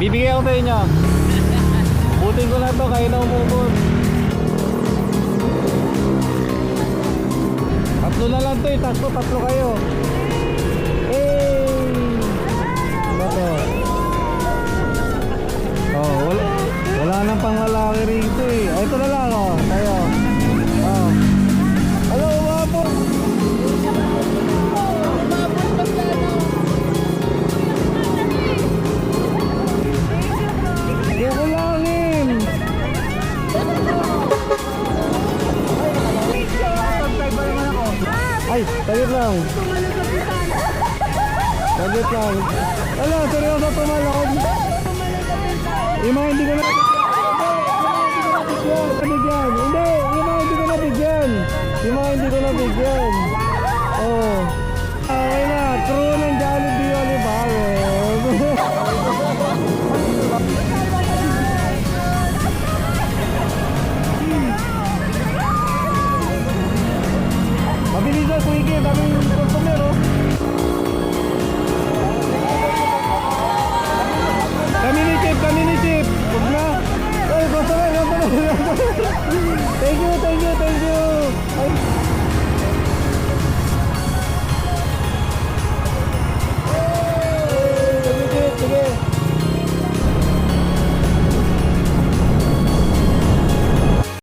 Bibigay ako sa inyo. Butin ko na to, kayo na umubot. Tatlo na lang to eh, tatlo kayo. Ano to? Oh, wala nang pangmalaki rito eh. Oh, ito na lang oh, tayo. Oh. Hello, umabot. Kukulangin. Ay, sagit lang. Sagit lang. Ala, seryoso tumalakad. Yung mga hindi ko na nabigyan. Hindi, yung mga hindi ko nabigyan. Yung mga hindi ko nabigyan. Oh. Okay na, crew ng Jollibee Olivares. Mabilis na, quick it,